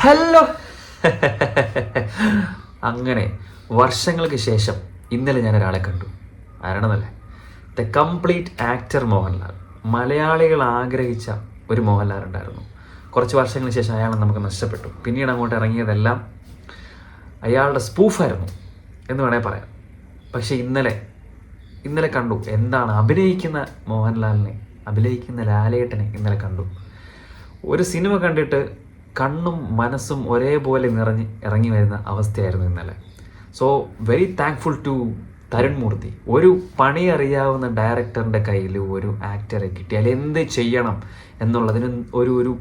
Hello. അങ്ങനെ വർഷങ്ങൾക്ക് ശേഷം ഇന്നലെ ഞാൻ ഒരാളെ കണ്ടു. ആരാണെന്നല്ലേ? The complete actor Mohanlal. മലയാളികൾ ആഗ്രഹിച്ച ഒരു മോഹൻലാൽ ഉണ്ടായിരുന്നു. കുറച്ച് വർഷങ്ങൾക്ക് ശേഷം അയാളെ നമുക്ക് നഷ്ടപ്പെട്ടു. പിന്നീട് അങ്ങോട്ട് ഇറങ്ങിയതെല്ലാം അയാളുടെ സ്പൂഫായിരുന്നു എന്ന് വേണേൽ പറയാം. പക്ഷെ ഇന്നലെ കണ്ടു. എന്താണ് അഭിനയിക്കുന്ന മോഹൻലാലിനെ, അഭിനയിക്കുന്ന ലാലേട്ടനെ ഇന്നലെ കണ്ടു. ഒരു സിനിമ കണ്ടിട്ട് കണ്ണും മനസ്സും ഒരേപോലെ നിറഞ്ഞ് ഇറങ്ങി വരുന്ന അവസ്ഥയായിരുന്നു ഇന്നലെ. So very thankful to Tarun Moorthy. ഒരു പണി അറിയാവുന്ന ഡയറക്ടറിൻ്റെ കയ്യിൽ ഒരു ആക്ടറെ കിട്ടിയാൽ എന്ത് ചെയ്യണം എന്നുള്ളതിന് ഒരു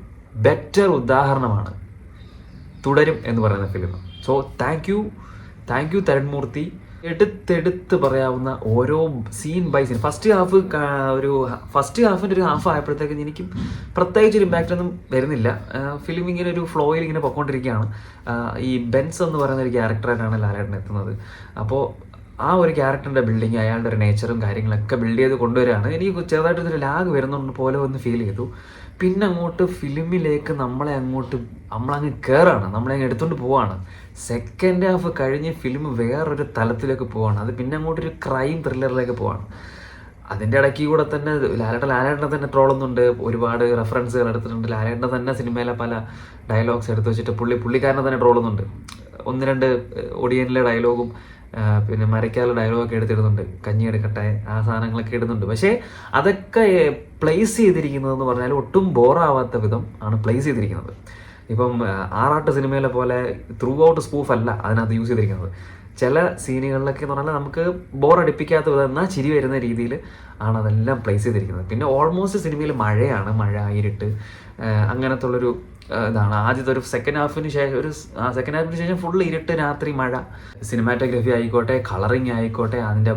ബെറ്റർ ഉദാഹരണമാണ് തുടരും എന്ന് പറയുന്ന film. So thank you Tarun Moorthy. എടുത്തെടുത്ത് പറയാവുന്ന ഓരോ സീൻ ബൈ സീൻ. ഫസ്റ്റ് ഹാഫിൻ്റെ ഒരു ഹാഫ് ആയപ്പോഴത്തേക്കും എനിക്കും പ്രത്യേകിച്ച് ഒരു ഇമ്പാക്റ്റ് ഒന്നും വരുന്നില്ല. ഫിലിം ഇങ്ങനെ ഒരു ഫ്ലോയിൽ ഇങ്ങനെ പൊയ്ക്കൊണ്ടിരിക്കുകയാണ്. ഈ ബെൻസ് എന്ന് പറയുന്ന ഒരു ക്യാരക്ടറായിട്ടാണ് ലാലേട്ടൻ എത്തുന്നത്. അപ്പോൾ ആ ഒരു ക്യാരക്ടറിൻ്റെ ബിൽഡിങ്, അയാളുടെ ഒരു നേച്ചറും കാര്യങ്ങളൊക്കെ ബിൽഡ് ചെയ്ത് കൊണ്ടുവരികയാണ്. എനിക്ക് ചെറുതായിട്ടൊരു ലാഗ് വരുന്നുണ്ട് പോലെ ഒന്ന് ഫീൽ ചെയ്തു. പിന്നെ അങ്ങോട്ട് ഫിലിമിലേക്ക് നമ്മളങ്ങ് കയറാണ്, നമ്മളങ്ങ് എടുത്തുകൊണ്ട് പോവാണ്. സെക്കൻഡ് ഹാഫ് കഴിഞ്ഞ് ഫിലിം വേറൊരു തലത്തിലേക്ക് പോവാണ്. അത് പിന്നെ അങ്ങോട്ടൊരു ക്രൈം ത്രില്ലറിലേക്ക് പോവാണ്. അതിൻ്റെ ഇടയ്ക്ക് കൂടെ തന്നെ ലാലേട്ടനെ തന്നെ ട്രോളുന്നുണ്ട്. ഒരുപാട് റെഫറൻസുകൾ എടുത്തിട്ടുണ്ട്. ലാലേട്ടനെ തന്നെ സിനിമയിലെ പല ഡയലോഗ്സ് എടുത്ത് വെച്ചിട്ട് പുള്ളിക്കാരനെ തന്നെ ട്രോളുന്നുണ്ട്. 1-2 ഒടിയനിലെ ഡയലോഗും പിന്നെ മരയ്ക്കാലുള്ള ഡയലോഗൊക്കെ എടുത്തിടുന്നുണ്ട്. കഞ്ഞി എടുക്കട്ടെ, ആ സാധനങ്ങളൊക്കെ ഇടുന്നുണ്ട്. പക്ഷേ അതൊക്കെ പ്ലേസ് ചെയ്തിരിക്കുന്നതെന്ന് പറഞ്ഞാൽ ഒട്ടും ബോറാവാത്ത വിധം ആണ് പ്ലേസ് ചെയ്തിരിക്കുന്നത്. ഇപ്പം ആറാട്ട് സിനിമയിലെ പോലെ ത്രൂ ഔട്ട് സ്പൂഫ് അല്ല അതിനകത്ത് യൂസ് ചെയ്തിരിക്കുന്നത്. ചില സീനുകളിലൊക്കെ എന്ന് പറഞ്ഞാൽ നമുക്ക് ബോറടിപ്പിക്കാത്ത വിധം എന്നാൽ ചിരി വരുന്ന രീതിയിൽ ആണ് അതെല്ലാം പ്ലേസ് ചെയ്തിരിക്കുന്നത്. പിന്നെ ഓൾമോസ്റ്റ് സിനിമയിൽ മഴ, ഇരുട്ട്, അങ്ങനത്തെ ഉള്ളൊരു ഇതാണ്. ആദ്യത്തെ ഒരു സെക്കൻഡ് ഹാഫിന് ശേഷം ഫുള്ള് ഇരുട്ട്, രാത്രി, മഴ. സിനിമാറ്റോഗ്രഫി ആയിക്കോട്ടെ, കളറിങ് ആയിക്കോട്ടെ, അതിൻ്റെ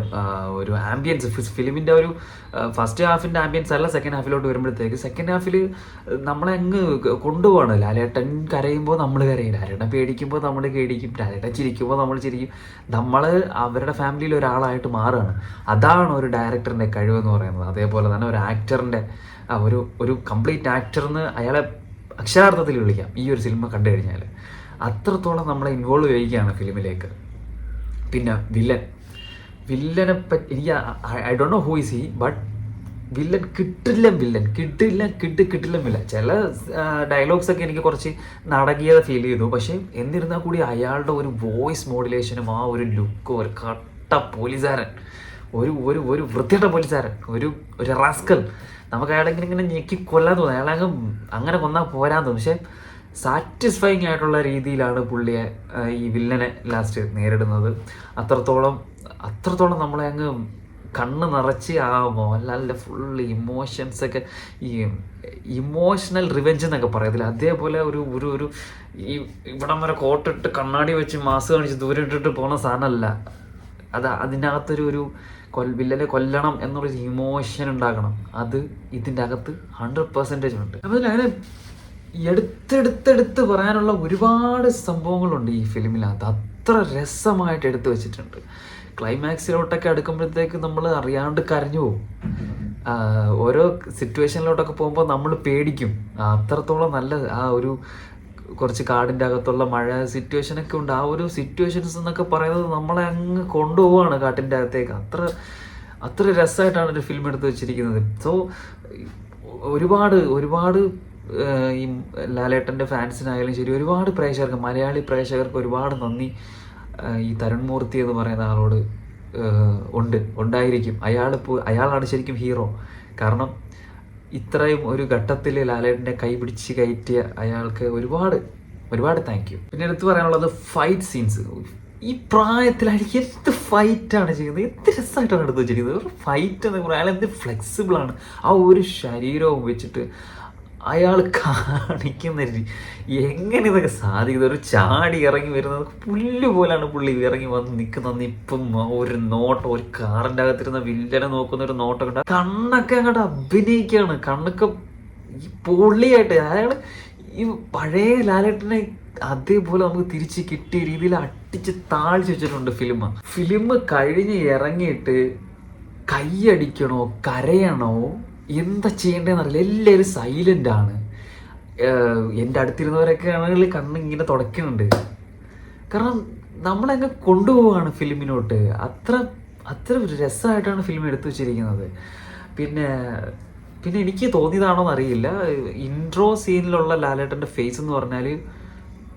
ഒരു ആംബിയൻസ്, ഫിലിമിൻ്റെ ഒരു ഫസ്റ്റ് ഹാഫിൻ്റെ ആംബിയൻസ് അല്ല സെക്കൻഡ് ഹാഫിലോട്ട് വരുമ്പോഴത്തേക്ക്. സെക്കൻഡ് ഹാഫിൽ നമ്മളെ അങ്ങ് കൊണ്ടുപോവാണ്. ലാലേട്ടൻ കരയുമ്പോൾ നമ്മൾ കരയും, ലാലേട്ടൻ പേടിക്കുമ്പോൾ നമ്മൾ പേടിക്കും, ലാലേട്ടൻ ചിരിക്കുമ്പോൾ നമ്മൾ ചിരിക്കും. നമ്മൾ അവരുടെ ഫാമിലിയിൽ ഒരാളായിട്ട് മാറുകയാണ്. അതാണ് ഒരു ഡയറക്ടറിൻ്റെ കഴിവെന്ന് പറയുന്നത്. അതേപോലെ തന്നെ ഒരു ആക്ടറിൻ്റെ ഒരു കംപ്ലീറ്റ് ആക്ടറിന് അയാളെ അക്ഷരാർത്ഥത്തിൽ വിളിക്കാം ഈ ഒരു സിനിമ കണ്ടു കഴിഞ്ഞാൽ. അത്രത്തോളം നമ്മളെ ഇൻവോൾവ് ചെയ്യുകയാണ് ഫിലിമിലേക്ക്. പിന്നെ വില്ലനെ പറ്റി എനിക്ക് I don't know who is he, but villain കിട്ടില്ല. ചില ഡയലോഗ്സ് ഒക്കെ എനിക്ക് കുറച്ച് നാടകീയത ഫീൽ ചെയ്തു. പക്ഷേ എന്നിരുന്നാൽ കൂടി അയാളുടെ ഒരു വോയിസ് മോഡുലേഷനും ആ ഒരു ലുക്കും, ഒരു കട്ട പോലീസുകാരൻ, ഒരു വൃത്തിയുടെ പോലീസുകാരൻ, ഒരു റാസ്കൽ. നമുക്ക് അയാളെ ഇങ്ങനെ ഞെക്കി കൊല്ലാൻ തോന്നും. അയാളെ അങ്ങനെ കൊന്നാൽ പോരാൻ തോന്നും. പക്ഷേ സാറ്റിസ്ഫൈങ് ആയിട്ടുള്ള രീതിയിലാണ് പുള്ളിയെ ഈ വില്ലനെ ലാസ്റ്റ് നേരിടുന്നത്. അത്രത്തോളം നമ്മളെ അങ്ങ് കണ്ണ് നിറച്ച് ആ മോഹൻലാലിൻ്റെ ഫുൾ ഇമോഷൻസൊക്കെ, ഈ ഇമോഷണൽ റിവെഞ്ച് എന്നൊക്കെ പറയത്തില്ല, അതേപോലെ ഒരു ഈ ഇവിടം വരെ കോട്ടിട്ട് കണ്ണാടി വെച്ച് മാസ്ക് കാണിച്ച് ദൂരെ ഇട്ടിട്ട് പോകുന്ന സാധനമല്ല അത്. അതിനകത്തൊരു വില്ലനെ കൊല്ലണം എന്നുള്ളൊരു ഇമോഷൻ ഉണ്ടാക്കണം. അത് ഇതിൻ്റെ അകത്ത് 100% ഉണ്ട്. അപ്പോൾ അങ്ങനെ എടുത്തെടുത്ത് പറയാനുള്ള ഒരുപാട് സംഭവങ്ങളുണ്ട് ഈ ഫിലിമിനകത്ത്. അത്ര രസമായിട്ട് എടുത്തു വെച്ചിട്ടുണ്ട്. ക്ലൈമാക്സിലോട്ടൊക്കെ അടുക്കുമ്പോഴത്തേക്ക് നമ്മൾ അറിയാണ്ട് കരഞ്ഞു പോകും. ഓരോ സിറ്റുവേഷനിലോട്ടൊക്കെ പോകുമ്പോൾ നമ്മൾ പേടിക്കും. അത്രത്തോളം നല്ല ആ ഒരു കുറച്ച് കാടിൻ്റെ അകത്തുള്ള മഴ സിറ്റുവേഷനൊക്കെ ഉണ്ട്. ആ ഒരു സിറ്റുവേഷൻസ് എന്നൊക്കെ പറയുന്നത് നമ്മളെ അങ്ങ് കൊണ്ടുപോവാണ് കാട്ടിൻ്റെ അകത്തേക്ക്. അത്ര രസമായിട്ടാണ് ഒരു ഫിലിം എടുത്ത് വെച്ചിരിക്കുന്നത്. സോ ഒരുപാട് ഈ ലാലേട്ടൻ്റെ ഫാൻസിനായാലും ശരി, ഒരുപാട് പ്രേക്ഷകർക്ക്, മലയാളി പ്രേക്ഷകർക്ക് ഒരുപാട് നന്ദി ഈ തരുൺ മൂർത്തി എന്ന് പറയുന്ന ആളോട് ഉണ്ടായിരിക്കും. അയാളാണ് ശരിക്കും ഹീറോ. കാരണം ഇത്രയും ഒരു ഘട്ടത്തിൽ ലാലേട്ടൻ്റെ കൈ പിടിച്ച് കയറ്റിയ അയാൾക്ക് ഒരുപാട് താങ്ക് യു. പിന്നെ എടുത്തു പറയാനുള്ളത് ഫൈറ്റ് സീൻസ്. ഈ പ്രായത്തിലായിരിക്കും എന്ത് ഫൈറ്റാണ് ചെയ്യുന്നത്, എന്ത് രസമായിട്ടാണ് എടുത്ത് വെച്ചിരിക്കുന്നത്. ഒരു ഫൈറ്റ് എന്ന് പറയാൻ അയാൾ എന്ത് ഫ്ലെക്സിബിളാണ്. ആ ഒരു ശരീരവും വെച്ചിട്ട് അയാൾ കാണിക്കുന്ന എങ്ങനെ ഇതൊക്കെ സാധിക്കുന്നത്. ഒരു ചാടി ഇറങ്ങി വരുന്നത് പുല്ല് പോലാണ് പുള്ളി ഇറങ്ങി വന്ന് നിൽക്കുന്ന നിപ്പം, ഒരു നോട്ടം, ഒരു കാറിൻ്റെ അകത്തിരുന്ന വില്ലനെ നോക്കുന്ന ഒരു നോട്ടം കണ്ട കണ്ണൊക്കെ അങ്ങോട്ട് അഭിനയിക്കുകയാണ്. കണ്ണൊക്കെ ഈ പൊള്ളിയായിട്ട് അയാൾ ഈ പഴയ ലാലേട്ടനെ അതേപോലെ നമുക്ക് തിരിച്ച് കിട്ടിയ രീതിയിൽ അടിച്ച് താഴ്ച വെച്ചിട്ടുണ്ട് ഫിലിം കഴിഞ്ഞ് ഇറങ്ങിയിട്ട് കൈയടിക്കണോ കരയണോ എന്താ ചെയ്യേണ്ടതെന്ന് അറിയില്ല. എല്ലാവരും സൈലൻ്റ് ആണ്. എൻ്റെ അടുത്തിരുന്നവരൊക്കെ ആണെങ്കിൽ കണ്ണിങ്ങനെ തുടയ്ക്കുന്നുണ്ട്. കാരണം നമ്മളങ്ങ് കൊണ്ടുപോവാണ് ഫിലിമിനോട്ട്. അത്ര അത്ര രസമായിട്ടാണ് ഫിലിം എടുത്തു വെച്ചിരിക്കുന്നത്. പിന്നെ പിന്നെ എനിക്ക് തോന്നിയതാണോ എന്നറിയില്ല, ഇൻട്രോ സീനിലുള്ള ലാലേട്ടൻ്റെ ഫേസ് എന്ന് പറഞ്ഞാൽ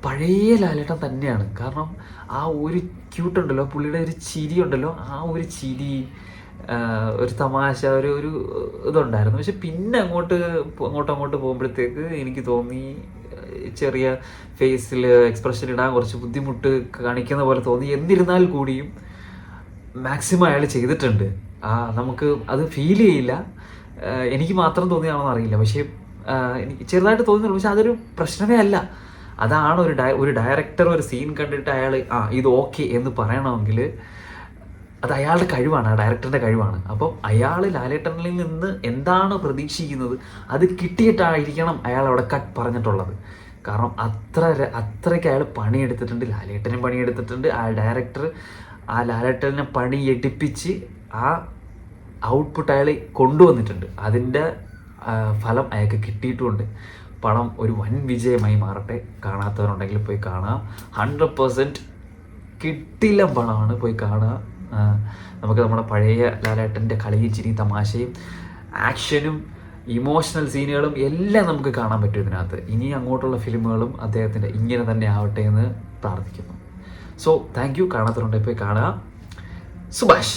പഴയ ലാലേട്ടൻ തന്നെയാണ്. കാരണം ആ ഒരു ക്യൂട്ടുണ്ടല്ലോ, പുള്ളിയുടെ ഒരു ചിരി ഉണ്ടല്ലോ, ആ ഒരു ചിരി, ഒരു തമാശ, ഒരു ഇതുണ്ടായിരുന്നു. പക്ഷെ പിന്നെ അങ്ങോട്ട് പോകുമ്പോഴത്തേക്ക് എനിക്ക് തോന്നി ചെറിയ ഫേസിൽ എക്സ്പ്രഷൻ ഇടാൻ കുറച്ച് ബുദ്ധിമുട്ട് കാണിക്കുന്ന പോലെ തോന്നി. എന്നിരുന്നാൽ കൂടിയും മാക്സിമം അയാൾ ചെയ്തിട്ടുണ്ട്. നമുക്ക് അത് ഫീൽ ചെയ്യില്ല. എനിക്ക് മാത്രം തോന്നിയാണെന്ന് അറിയില്ല, പക്ഷേ എനിക്ക് ചെറുതായിട്ട് തോന്നുന്നുള്ളൂ. പക്ഷെ അതൊരു പ്രശ്നമേ അല്ല. അതാണ് ഒരു ഡയറക്ടർ ഒരു സീൻ കണ്ടിട്ട് അയാൾ ഇത് ഓക്കെ എന്ന് പറയണമെങ്കിൽ അത് അയാളുടെ കഴിവാണ്, ആ ഡയറക്ടറിൻ്റെ കഴിവാണ്. അപ്പം അയാൾ ലാലേട്ടനിൽ നിന്ന് എന്താണ് പ്രതീക്ഷിക്കുന്നത് അത് കിട്ടിയിട്ടായിരിക്കണം അയാൾ അവിടെ കട്ട് പറഞ്ഞിട്ടുള്ളത്. കാരണം അത്രയ്ക്ക് അയാൾ പണിയെടുത്തിട്ടുണ്ട്, ലാലേട്ടനും പണിയെടുത്തിട്ടുണ്ട്. ആ ഡയറക്ടർ ആ ലാലേട്ടനെ പണിയെടുപ്പിച്ച് ആ ഔട്ട്പുട്ട് അയാൾ കൊണ്ടുവന്നിട്ടുണ്ട്. അതിൻ്റെ ഫലം അയാൾക്ക് കിട്ടിയിട്ടുമുണ്ട്. പടം ഒരു വൻ വിജയമായി മാറട്ടെ. കാണാത്തവരുണ്ടെങ്കിൽ പോയി കാണാം. 100% കിട്ടില്ല പടമാണ്, പോയി കാണുക. നമുക്ക് നമ്മുടെ പഴയ ലാലേട്ടൻ്റെ കളിയും ചിരി തമാശയും ആക്ഷനും ഇമോഷണൽ സീനുകളും എല്ലാം നമുക്ക് കാണാൻ പറ്റും ഇതിനകത്ത്. ഇനി അങ്ങോട്ടുള്ള ഫിലിമുകളും അദ്ദേഹത്തിൻ്റെ ഇങ്ങനെ തന്നെ ആവട്ടെ എന്ന് പ്രാർത്ഥിക്കുന്നു. So thank U. കാണാത്തവരുണ്ടെങ്കിൽ പോയി കാണുക. സുഭാഷ്.